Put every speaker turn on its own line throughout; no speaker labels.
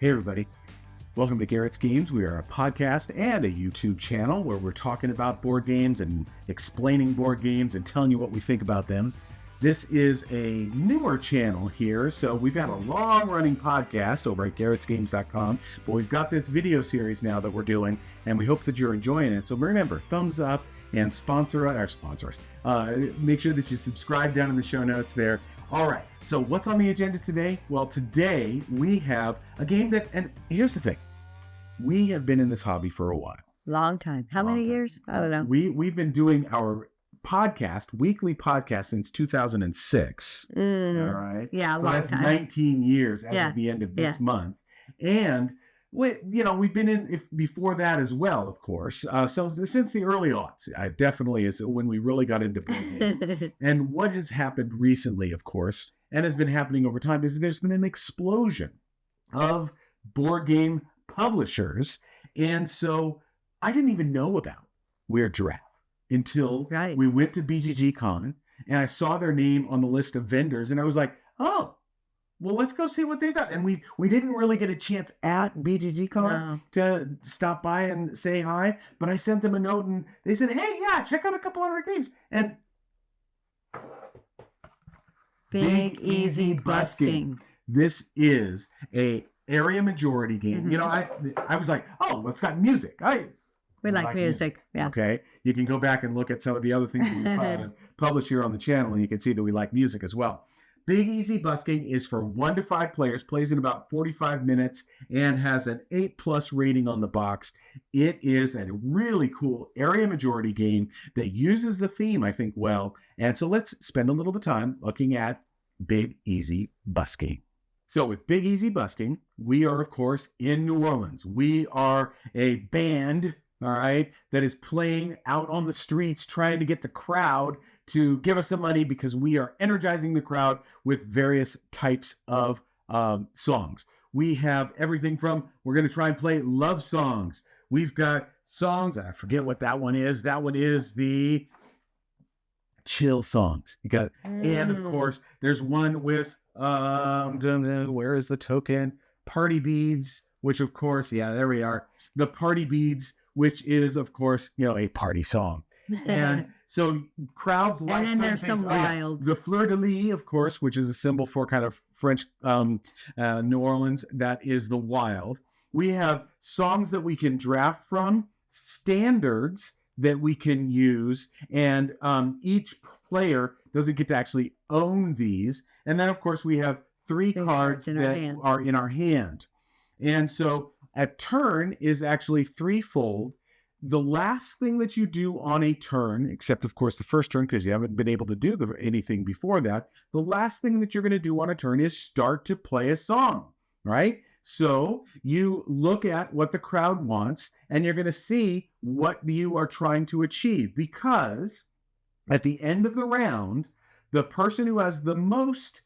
Hey everybody, welcome to Garrett's Games. We are a podcast and a YouTube channel where we're talking about board games and explaining board games and telling you what we think about them. This is a newer channel here, so we've had a long-running podcast over at garrettsgames.com, but we've got this video series now that we're doing, and we hope that you're enjoying it. So remember, thumbs up and sponsor us. Make sure that you subscribe down in the show notes there. All right, so what's on the agenda today? Well, today we have a game that, and here's the thing, we have been in this hobby for a while.
Long time. How many years? I don't know.
We've been doing our weekly podcast since 2006. All right.
Yeah,
so
long
that's
time.
19 years as of the end of this month. And we've been in before that as well, of course. So since the early aughts, definitely is when we really got into board games. And what has happened recently, of course, and has been happening over time, is there's been an explosion of board game publishers. And so I didn't even know about Weird Giraffe until we went to BGG Con, and I saw their name on the list of vendors, and I was like, oh, well, let's go see what they've got. And we didn't really get a chance at BGG Con to stop by and say hi, but I sent them a note and they said, hey, yeah, check out a couple of our games. And
Big Easy Busking.
This is a area majority game. Mm-hmm. I was like, oh, it's got music.
We like music. Yeah.
Okay. You can go back and look at some of the other things we publish here on the channel, and you can see that we like music as well. Big Easy Busking is for 1 to 5 players, plays in about 45 minutes, and has an 8+ rating on the box. It is a really cool area majority game that uses the theme, I think, well. And so let's spend a little bit of time looking at Big Easy Busking. So with Big Easy Busking, we are, of course, in New Orleans. We are a band, all right, that is playing out on the streets, trying to get the crowd to give us some money because we are energizing the crowd with various types of songs. We have everything from, we're going to try and play love songs. We've got songs, I forget what that one is. That one is the chill songs. You got, and of course, there's one with, where is the token? Party beads, which of course, there we are. The party beads, which is, of course, a party song. And so crowds like
and then there's some wild.
The fleur-de-lis, of course, which is a symbol for kind of French New Orleans. That is the wild. We have songs that we can draft from, standards that we can use, and each player doesn't get to actually own these. And then, of course, we have 3 cards that are in our hand. And so a turn is actually threefold. The last thing that you do on a turn, except of course the first turn because you haven't been able to do anything before that, the last thing that you're going to do on a turn is start to play a song, right? So you look at what the crowd wants and you're going to see what you are trying to achieve, because at the end of the round, the person who has the most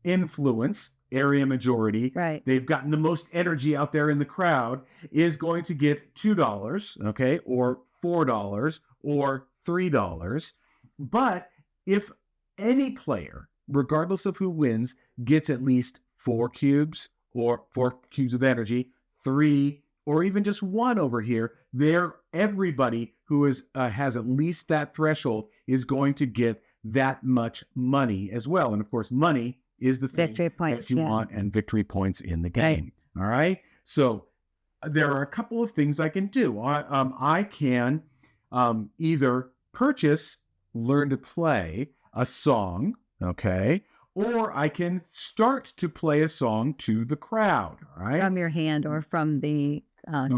influence, area majority, they've gotten the most energy out there in the crowd, is going to get $2, okay, or $4 or $3. But if any player, regardless of who wins, gets at least 4 cubes or 4 cubes of energy, 3, or even just 1 over here, everybody who has at least that threshold is going to get that much money as well. And of course, money is the thing
victory points,
that you want, and victory points in the game. All right. So there are a couple of things I can do. I can either purchase, learn to play a song, okay, or I can start to play a song to the crowd. All right.
From your hand or from the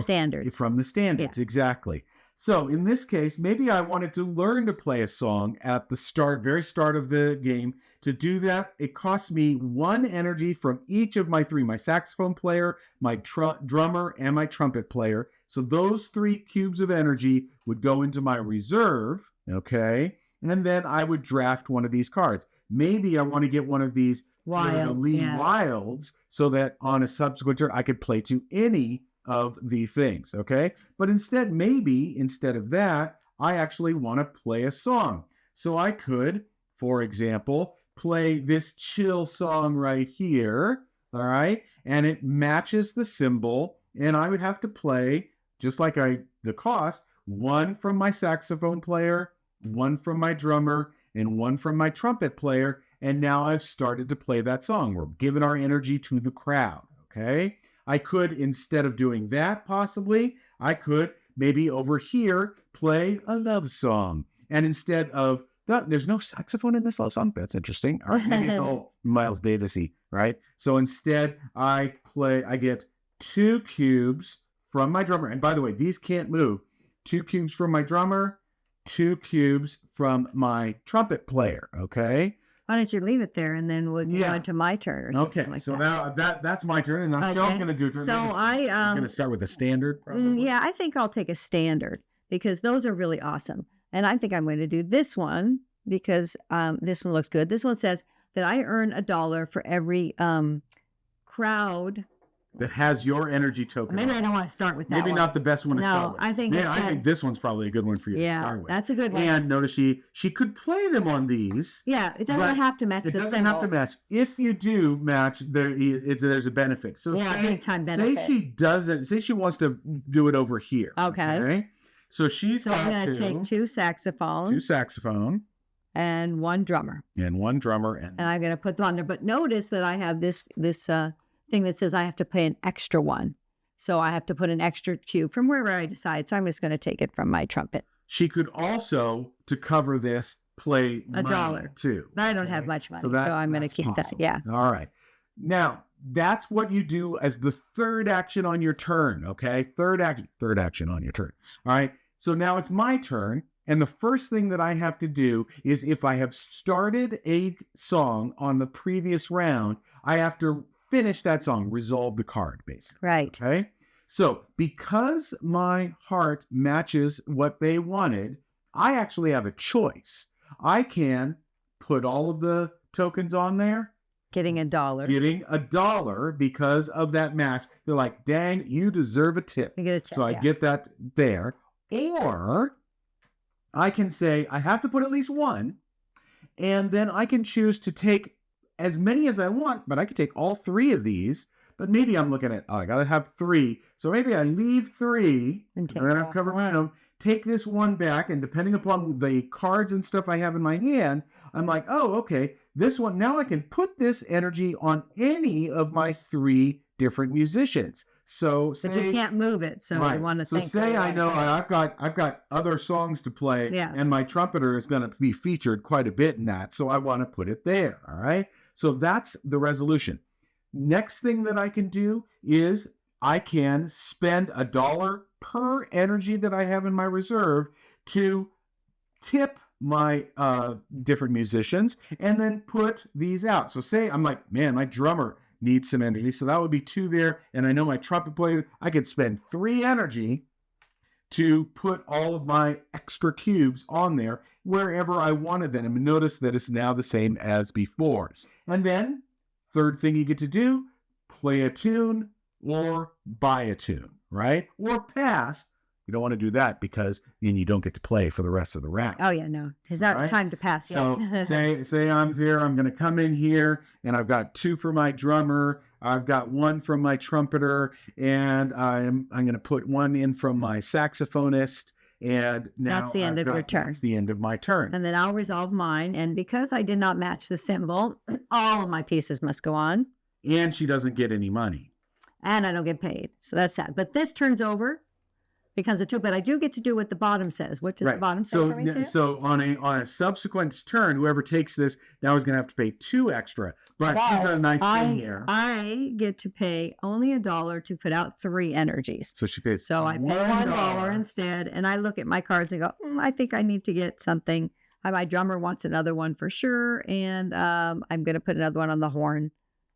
standards.
From the standards, exactly. So in this case, maybe I wanted to learn to play a song at the very start of the game. To do that, it costs me 1 energy from each of my 3, my saxophone player, my drummer, and my trumpet player. So those 3 cubes of energy would go into my reserve, okay? And then I would draft one of these cards. Maybe I want to get one of these wilds so that on a subsequent turn, I could play to any of the things, okay? But instead of that, I actually want to play a song. So I could, for example, play this chill song right here, all right? And it matches the symbol, and I would have to play, just like the cost, one from my saxophone player, one from my drummer, and one from my trumpet player, and now I've started to play that song. We're giving our energy to the crowd, okay? I could, instead of doing that, possibly, I could maybe over here play a love song. And instead of there's no saxophone in this love song. That's interesting. All right, maybe it's all Miles Davis-y, right? So instead, I get 2 cubes from my drummer. And by the way, these can't move. 2 cubes from my drummer, 2 cubes from my trumpet player, okay?
Why don't you leave it there, and then we'll go into my turn or something like
so
that.
now that's my turn, and now Shell's going to do a turn.
So
I'm going to start with a standard, probably.
Yeah, I think I'll take a standard because those are really awesome. And I think I'm going to do this one because this one looks good. This one says that I earn $1 for every crowd
that has your energy token.
Maybe I don't want to start with that
Maybe
one.
not the best one to start with.
I think
I think this one's probably a good one for you to start with.
That's a good one.
And notice she could play them on these.
Yeah, it doesn't have to match the symbol.
It doesn't have to match. If you do match, there's a benefit. So
big time benefit.
Say she wants to do it over here.
Okay.
So she's got
I'm going to take 2 saxophones.
2 saxophone.
And 1 drummer.
And
I'm going to put them on there. But notice that I have this thing that says I have to play an extra one. So I have to put an extra cube from wherever I decide. So I'm just going to take it from my trumpet.
She could also, to cover this, play
$1
too.
But I don't have much money, so I'm going to keep that. Yeah.
All right. Now, that's what you do as the third action on your turn, okay? Third action on your turn. All right. So now it's my turn. And the first thing that I have to do is if I have started a song on the previous round, I have to finish that song, resolve the card, basically.
Right.
Okay. So because my heart matches what they wanted, I actually have a choice. I can put all of the tokens on there.
Getting $1.
Getting $1 because of that match. They're like, dang, you deserve a tip.
You get a tip.
So I get that there. Or I can say I have to put at least 1. And then I can choose to take as many as I want, but I could take all 3 of these. But maybe I'm looking at, I got to have 3. So maybe I leave 3, and then I've covered my own, take this 1 back, and depending upon the cards and stuff I have in my hand, I'm like, oh, okay, this one, now I can put this energy on any of my 3 different musicians. So
but you can't move it, so I want to think.
So say I know I've got other songs to play, and my trumpeter is going to be featured quite a bit in that, so I want to put it there, all right? So that's the resolution. Next thing that I can do is I can spend $1 per energy that I have in my reserve to tip my different musicians and then put these out. So say I'm like, man, my drummer needs some energy. So that would be 2 there. And I know my trumpet player, I could spend 3 energy to put all of my extra cubes on there wherever I wanted them. And notice that it's now the same as before. And then third thing you get to do, play a tune or buy a tune, right? Or pass. You don't want to do that because then you don't get to play for the rest of the round.
Oh, yeah, no. There's not time to pass yet.
So say I'm here, I'm going to come in here, and I've got 2 for my drummer, I've got 1 from my trumpeter, and I'm going to put 1 in from my saxophonist, and now
that's the end of your turn.
That's the end of my turn.
And then I'll resolve mine, and because I did not match the symbol, all of my pieces must go on.
And she doesn't get any money.
And I don't get paid, so that's sad. But this turns over, becomes a 2, but I do get to do what the bottom says. What does the bottom say for me too?
So on a subsequent turn, whoever takes this now is going to have to pay 2 extra. But she's got a nice thing here.
I get to pay only $1 to put out 3 energies.
So she pays.
So I pay $1 instead, and I look at my cards and go, I think I need to get something. My drummer wants another one for sure, and I'm going to put another one on the horn.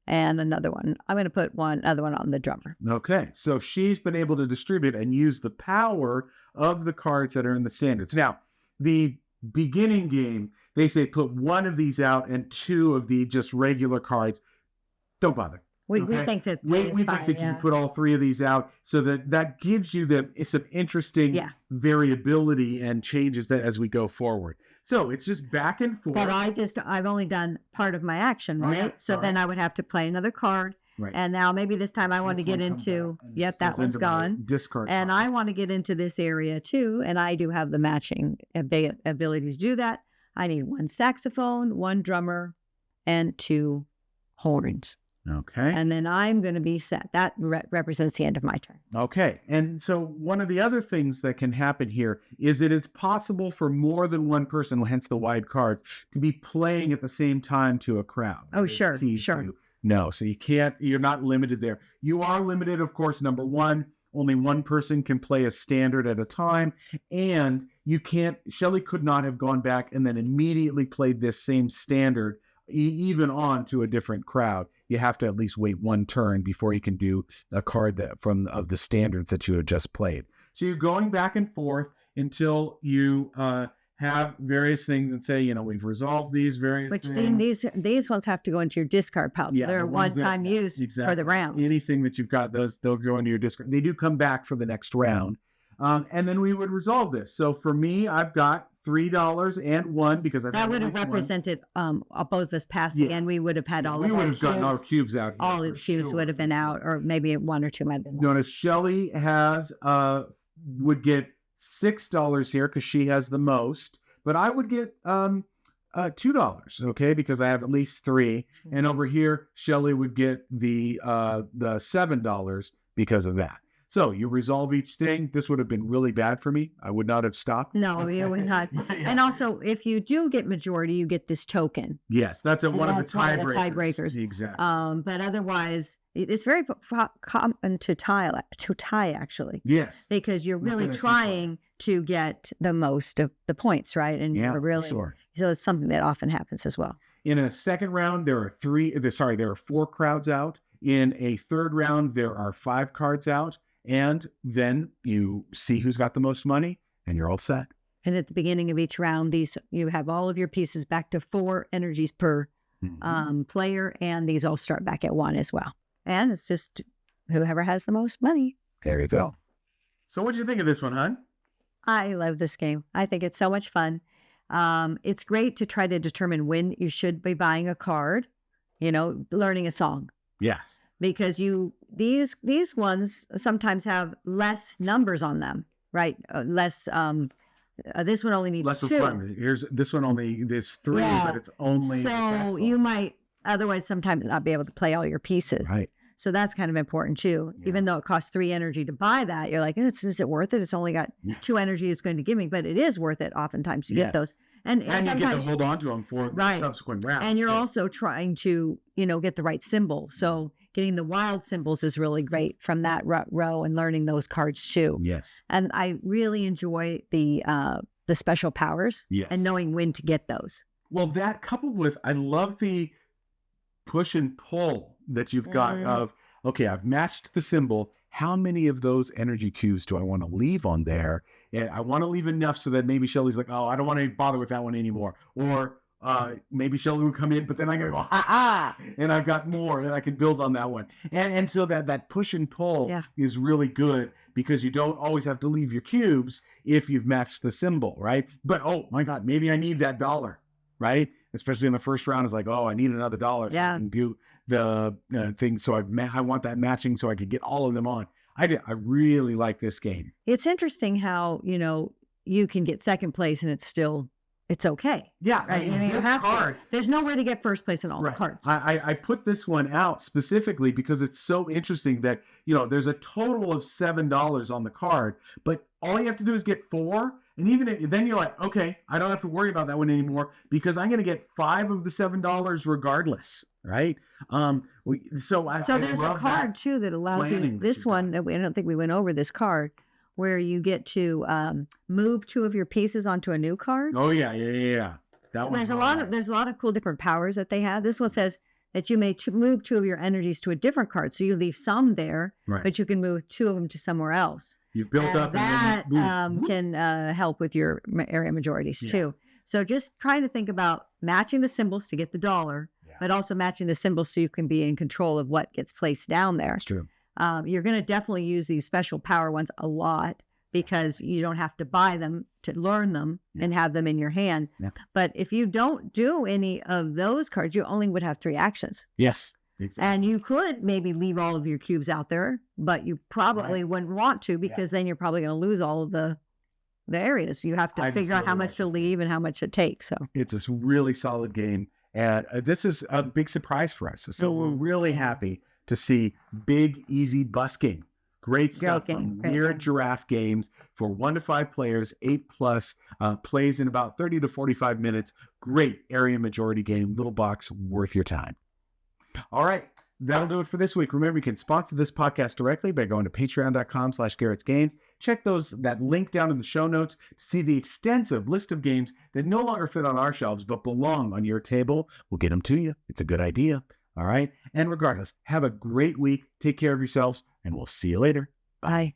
And another one. I'm going to put another one on the drummer.
Okay. So she's been able to distribute and use the power of the cards that are in the standards. Now, the beginning game, they say put 1 of these out and 2 of the just regular cards. Don't bother.
We think that
we think that you can put all 3 of these out so that gives you some interesting variability and changes that as we go forward. So it's just back and forth.
But I've only done part of my action, right? So then I would have to play another card,
Right.
And now maybe this time I want to
This
get
one comes
into,
out and
yep,
goes
that one's
into my
gone.
discard
And
pile.
I want to get into this area too. And I do have the matching ability to do that. I need 1 saxophone, 1 drummer, and 2 horns.
Okay.
And then I'm going to be set. That represents the end of my turn.
Okay. And so one of the other things that can happen here is it is possible for more than one person, hence the wide cards, to be playing at the same time to a crowd.
Oh,
That is
sure,
key
sure.
to- No, so you're not limited there. You are limited, of course, number one, only one person can play a standard at a time. And Shelley could not have gone back and then immediately played this same standard even on to a different crowd. You have to at least wait one turn before you can do a card of the standards that you have just played. So you're going back and forth until you have various things and say, we've resolved these various
Which
things.
then these ones have to go into your discard pile. So
Yeah,
they're
the ones
one-time
that-
use
exactly.
for the round.
Anything that you've got, they'll go into your discard. They do come back for the next round. And then we would resolve this. So for me, I've got $3 and 1 because I've
That
had
would
at
have
least one.
represented both of us passing,
Yeah.
and we would have had all
We
of
would
our
have gotten our
cubes.
cubes out here.
All
for
the cubes
sure,
would have
for
been
sure.
out, or maybe 1 or 2 might have been.
Notice Shelley has would get $6 here because she has the most, but I would get $2, okay, because I have at least 3, and over here Shelley would get the $7 because of that. So you resolve each thing. This would have been really bad for me. I would not have stopped.
No, you would not.
Yeah.
And also, if you do get majority, you get this token.
Yes, that's one of the
That's one of the
tiebreakers.
tiebreakers.
Exactly.
But otherwise, it's very common to tie actually,
Yes.
because you're really
Instead of
trying to get the most of the points, right? And
Yeah,
you're really,
sure.
so it's something that often happens as well.
In a second round, there are 4 crowds out. In a third round, there are 5 cards out. And then you see who's got the most money, and you're all set.
And at the beginning of each round, you have all of your pieces back to 4 energies per player, and these all start back at 1 as well. And it's just whoever has the most money.
There you go. So what did you think of this one, hon?
I love this game. I think it's so much fun. It's great to try to determine when you should be buying a card, learning a song.
Yes.
Because these ones sometimes have less numbers on them, right? Less. This one only needs
Less
2.
requirement. This one only there's 3,
Yeah.
but it's only.
So you might otherwise sometimes not be able to play all your pieces.
Right.
So that's kind of important too.
Yeah.
Even though it costs 3 energy to buy that, you're like, is it worth it? It's only got 2 energy it's going to give me, but it is worth it oftentimes to get those. And
you get to
sometimes-
hold on to them for
Right.
subsequent rounds.
And you're
too.
also trying to, get the right symbol. So getting the wild symbols is really great from that row and learning those cards too.
Yes.
And I really enjoy the special powers
Yes.
and knowing when to get those.
Well, that coupled with, I love the push and pull that you've got of, okay, I've matched the symbol. How many of those energy cubes do I want to leave on there? And I want to leave enough so that maybe Shelley's like, oh, I don't want to bother with that one anymore. Or maybe Shelley would come in, but then I'm going to go, ha, and I've got more and I can build on that one. And so that push and pull is really good because you don't always have to leave your cubes if you've matched the symbol, right? But, oh my God, maybe I need that $1, right? Especially in the first round, it's like, oh, I need another $1 so I can do the thing. So I want that matching so I could get all of them on. I really like this game.
It's interesting how, you can get second place and it's okay.
Yeah.
Right.
I mean, this card,
there's nowhere to get first place in all the
right.
cards.
I put this one out specifically because it's so interesting that, there's a total of $7 on the card, but all you have to do is get 4. And even then you're like, okay, I don't have to worry about that one anymore because I'm going to get 5 of the $7 regardless. Right. So
there's a card too that allows you this one. I don't think we went over this card where you get to move 2 of your pieces onto a new card.
Oh yeah.
There's a lot of cool different powers that they have. This one says that you may move 2 of your energies to a different card. So you leave some there, but you can move 2 of them to somewhere else.
You've built up
that can help with your area majorities too. So just trying to think about matching the symbols to get the $1, but also matching the symbols so you can be in control of what gets placed down there.
That's true.
You're going to definitely use these special power ones a lot because you don't have to buy them to learn them and have them in your hand. Yeah. But if you don't do any of those cards, you only would have 3 actions.
Yes. Exactly.
And you could maybe leave all of your cubes out there, but you probably wouldn't want to, because then you're probably going to lose all of the areas. You have to
I
figure out
really
how
like
much to
this game.
leave and how much to take. So
It's a really solid game. And this is a big surprise for us. So we're really happy to see big, easy busking. Great stuff from Weird Giraffe Games for 1 to 5 players, 8+, plays in about 30 to 45 minutes. Great area majority game, little box, worth your time. All right, that'll do it for this week. Remember, you can sponsor this podcast directly by going to patreon.com/GarrettsGames. Check that link down in the show notes to see the extensive list of games that no longer fit on our shelves but belong on your table. We'll get them to you. It's a good idea. All right. And regardless, have a great week. Take care of yourselves, and we'll see you later.
bye.